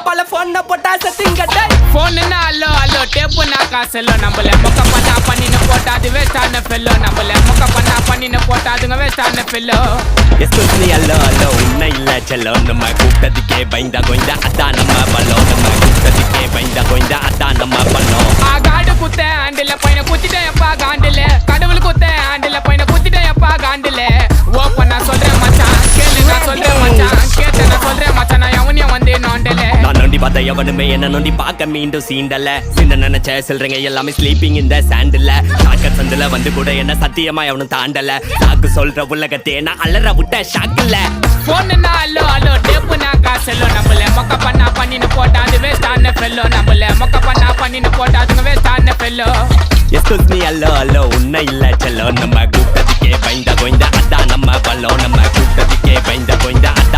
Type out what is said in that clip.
பல போன் போட்டா செட்டிங்கட்டை போன் அல்லோ அல்லோ டேப்பு நான் காசெல்லோ நம்மள மொக்க பண்ணா பண்ணின்னு போட்டா அது வேஸ்டான ஃபெல்லோ நம்மள மொக்க பண்ணா பண்ணின்னு போட்டா அதுங்க வேஸ்டான ஃபெல்லோ எஸ்கூஸ் மீ அல்லோ அல்லோ உன்ன இல்ல செல்லோ நம்ம கூட்டத்துக்கே பயந்தா கோய்ந்தா அதான் நம்ம பல்லோம் நம்ம கூட்டத்துக்கே பயந்தா கோய்ந்தா அதான் நம்ம பல்லோம் காடு குத்த ஆண்டில பையனை குத்திட்டேன் எப்பா காண்டில கடவுள் குத்த ஆண்டில பையனை குத்திட்டேன் எப்பா காண்டில ஓப்பன் நான் சொல்றேன் மச்சான் கேளு நான் சொல்றேன் மச்சான் கேட்ட நான் சொல்றேன் மச்சான் நான் எவனையும் வந்து நோண்டல நான் நோண்டி பார்த்த எவனுமே என்ன நோண்டி பார்க்க மீண்டும் சீண்டல சின்ன நினைச்ச சொல்றீங்க எல்லாமே ஸ்லீப்பிங் இந்த சாண்டில் சாக்க சந்தில வந்து கூட என்ன சத்தியமா எவனும் தாண்டல சாக்கு சொல்ற உலகத்தே நான் அலற விட்ட ஷாக்கில்ல போன் அல்லோ அல்லோ டேப்பு நான் காசெல்லோ நம்மள மொக்க பண்ணா பண்ணின்னு போட்டா அது வேஸ்டான ஃபெல்லோ நம்மள மொக்க பண்ணா பண்ணின்னு போட்டா அதுங்க வேஸ்டான ஃபெல்லோ எஸ்கூஸ் மீ அல்லோ அல்லோ உன்ன இல்ல செல்லோ நம்ம கூட்டத்துக்கே பயந்தா கோய்ந்தா அதான் நம்ம பல்லோம் நம்ம கூட்டத்துக்கே பயந்தா கோய்ந்தா அதான்